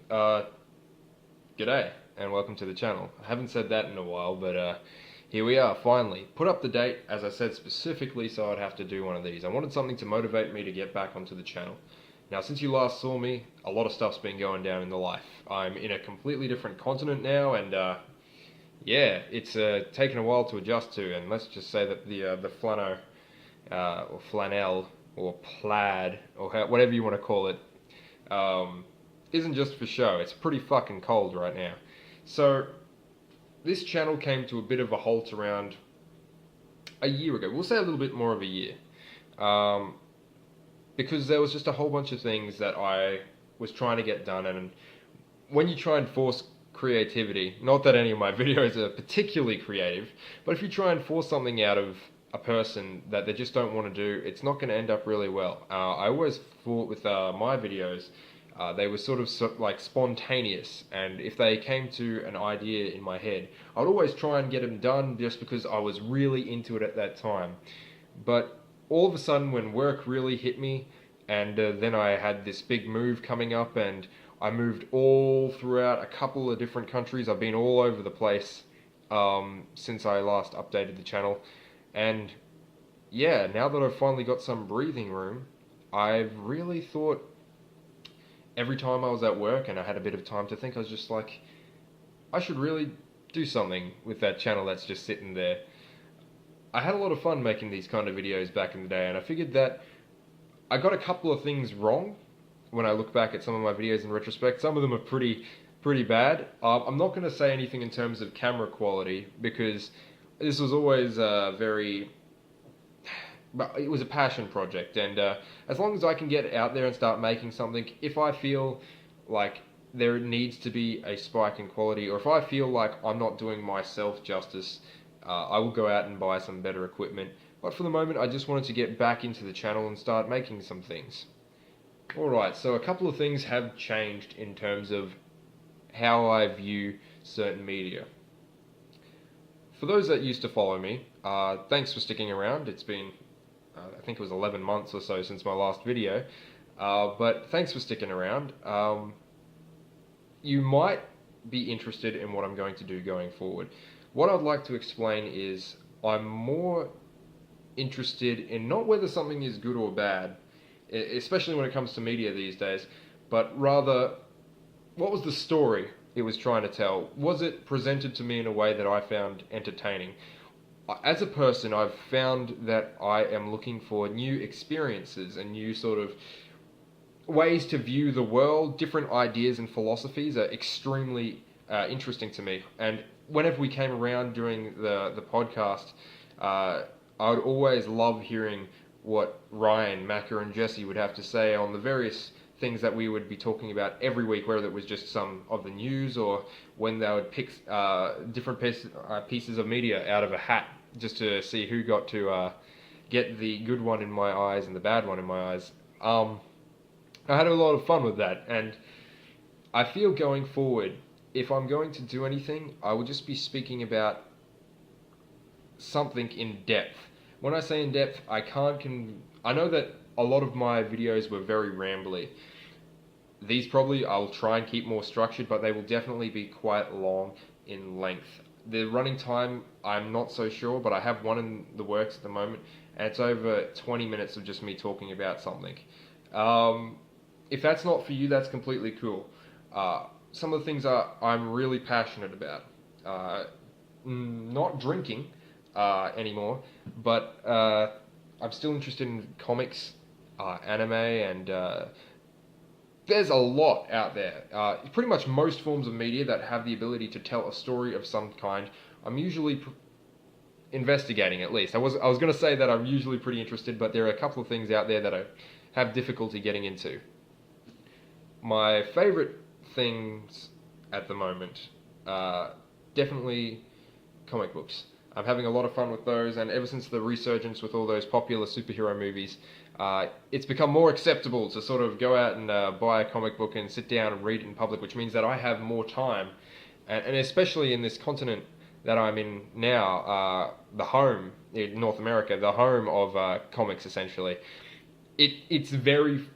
Uh, G'day, and welcome to the channel. I haven't said that in a while, but here we are, finally. Put up the date, as I said, specifically so I'd have to do one of these. I wanted something to motivate me to get back onto the channel. Now, since you last saw me, a lot of stuff's been going down in the life. I'm in a completely different continent now, and yeah, it's taken a while to adjust to, and let's just say that the flannel, or flannel, or plaid, or whatever you want to call it, um, isn't just for show. It's pretty fucking cold right now. So, this channel came to a bit of a halt around a year ago. We'll say a little bit more of a year. Um, because there was just a whole bunch of things that I was trying to get done, and when you try and force creativity, not that any of my videos are particularly creative, but if you try and force something out of a person that they just don't want to do, it's not going to end up really well. I always thought with my videos, they were sort of like spontaneous, and if they came to an idea in my head, I'd always try and get them done just because I was really into it at that time. But all of a sudden, when work really hit me, and then I had this big move coming up, and I moved all throughout a couple of different countries. I've been all over the place since I last updated the channel, and yeah, now that I've finally got some breathing room, I've really thought every time I was at work and I had a bit of time to think, I was just like, I should really do something with that channel that's just sitting there. I had a lot of fun making these kind of videos back in the day, and I figured that I got a couple of things wrong when I look back at some of my videos in retrospect. Some of them are pretty bad. I'm not going to say anything in terms of camera quality because this was always very but it was a passion project, and as long as I can get out there and start making something, if I feel like there needs to be a spike in quality, or if I feel like I'm not doing myself justice, I will go out and buy some better equipment. But for the moment, I just wanted to get back into the channel and start making some things. Alright, so a couple of things have changed in terms of how I view certain media. For those that used to follow me, thanks for sticking around. It's been I think it was 11 months or so since my last video, but thanks for sticking around. You might be interested in what I'm going to do going forward. What I'd like to explain is I'm more interested in not whether something is good or bad, especially when it comes to media these days, but rather what was the story it was trying to tell? Was it presented to me in a way that I found entertaining? As a person, I've found that I am looking for new experiences and new sort of ways to view the world. Different ideas and philosophies are extremely interesting to me. And whenever we came around during the podcast, I would always love hearing what Ryan, Macca, and Jesse would have to say on the various things that we would be talking about every week, whether it was just some of the news or when they would pick different pieces of media out of a hat just to see who got to get the good one in my eyes and the bad one in my eyes. I had a lot of fun with that, and I feel going forward, if I'm going to do anything, I will just be speaking about something in depth. When I say in depth, I know that a lot of my videos were very rambly. These probably I'll try and keep more structured, but they will definitely be quite long in length. The running time, I'm not so sure, but I have one in the works at the moment, and it's over 20 minutes of just me talking about something. If that's not for you, that's completely cool. Some of the things I'm really passionate about. Not drinking anymore, but I'm still interested in comics, anime, and there's a lot out there. Pretty much most forms of media that have the ability to tell a story of some kind, I'm usually investigating at least. I was going to say that I'm usually pretty interested, but there are a couple of things out there that I have difficulty getting into. My favorite things at the moment, definitely comic books. I'm having a lot of fun with those, and ever since the resurgence with all those popular superhero movies, it's become more acceptable to sort of go out and buy a comic book and sit down and read it in public, which means that I have more time, and especially in this continent that I'm in now, the home in North America, the home of comics essentially. It's very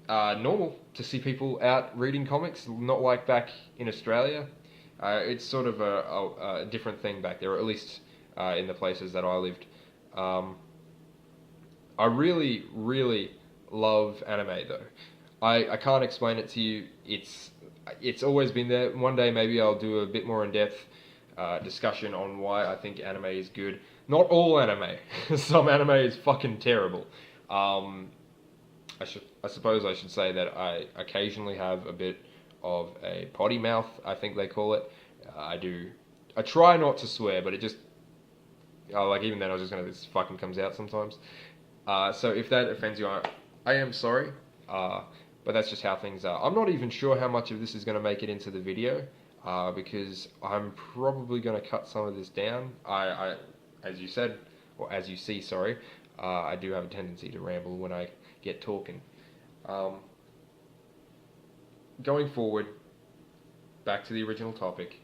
normal to see people out reading comics, not like back in Australia. It's sort of a different thing back there, or at least in the places that I lived. Um, I really, really love anime though. I can't explain it to you. It's always been there. One day maybe I'll do a bit more in depth discussion on why I think anime is good. Not all anime. Some anime is fucking terrible. Um, I suppose I should say that I occasionally have a bit of a potty mouth. I think they call it. I do. I try not to swear, but it just like even then I was just gonna this fucking comes out sometimes. So if that offends you, I am sorry. But that's just how things are. I'm not even sure how much of this is going to make it into the video because I'm probably going to cut some of this down. As you said, or as you see, sorry, I do have a tendency to ramble when I get talking. Um, Going forward, back to the original topic,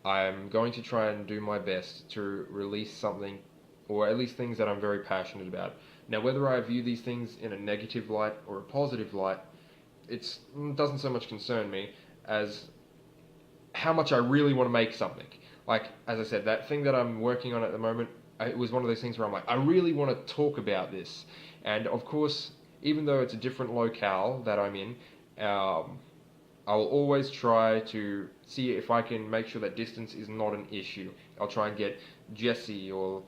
I'm going to try and do my best to release something, or at least things that I'm very passionate about. Now, whether I view these things in a negative light or a positive light, it doesn't so much concern me as how much I really want to make something. Like, as I said, that thing that I'm working on at the moment, it was one of those things where I'm like, I really want to talk about this. And of course, even though it's a different locale that I'm in, I'll always try to see if I can make sure that distance is not an issue. I'll try and get Jesse or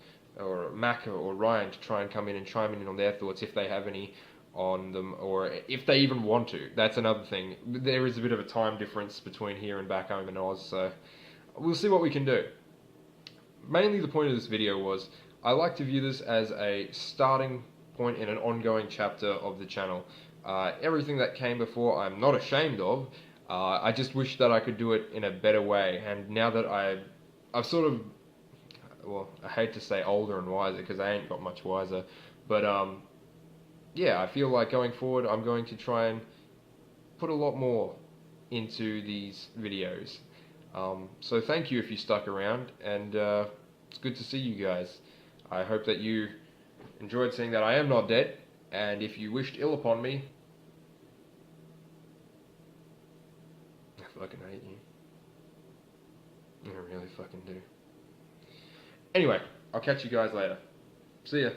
Maka or Ryan to try and come in and chime in on their thoughts if they have any on them, or if they even want to. That's another thing. There is a bit of a time difference between here and back home in Oz, so we'll see what we can do. Mainly the point of this video was I like to view this as a starting point in an ongoing chapter of the channel. Everything that came before I'm not ashamed of. I just wish that I could do it in a better way, and now that I've sort of, well, I hate to say older and wiser because I ain't got much wiser, but yeah, I feel like going forward I'm going to try and put a lot more into these videos. So thank you if you stuck around, and it's good to see you guys. I hope that you enjoyed seeing that I am not dead, and if you wished ill upon me, I fucking hate you. I really fucking do. Anyway, I'll catch you guys later. See ya.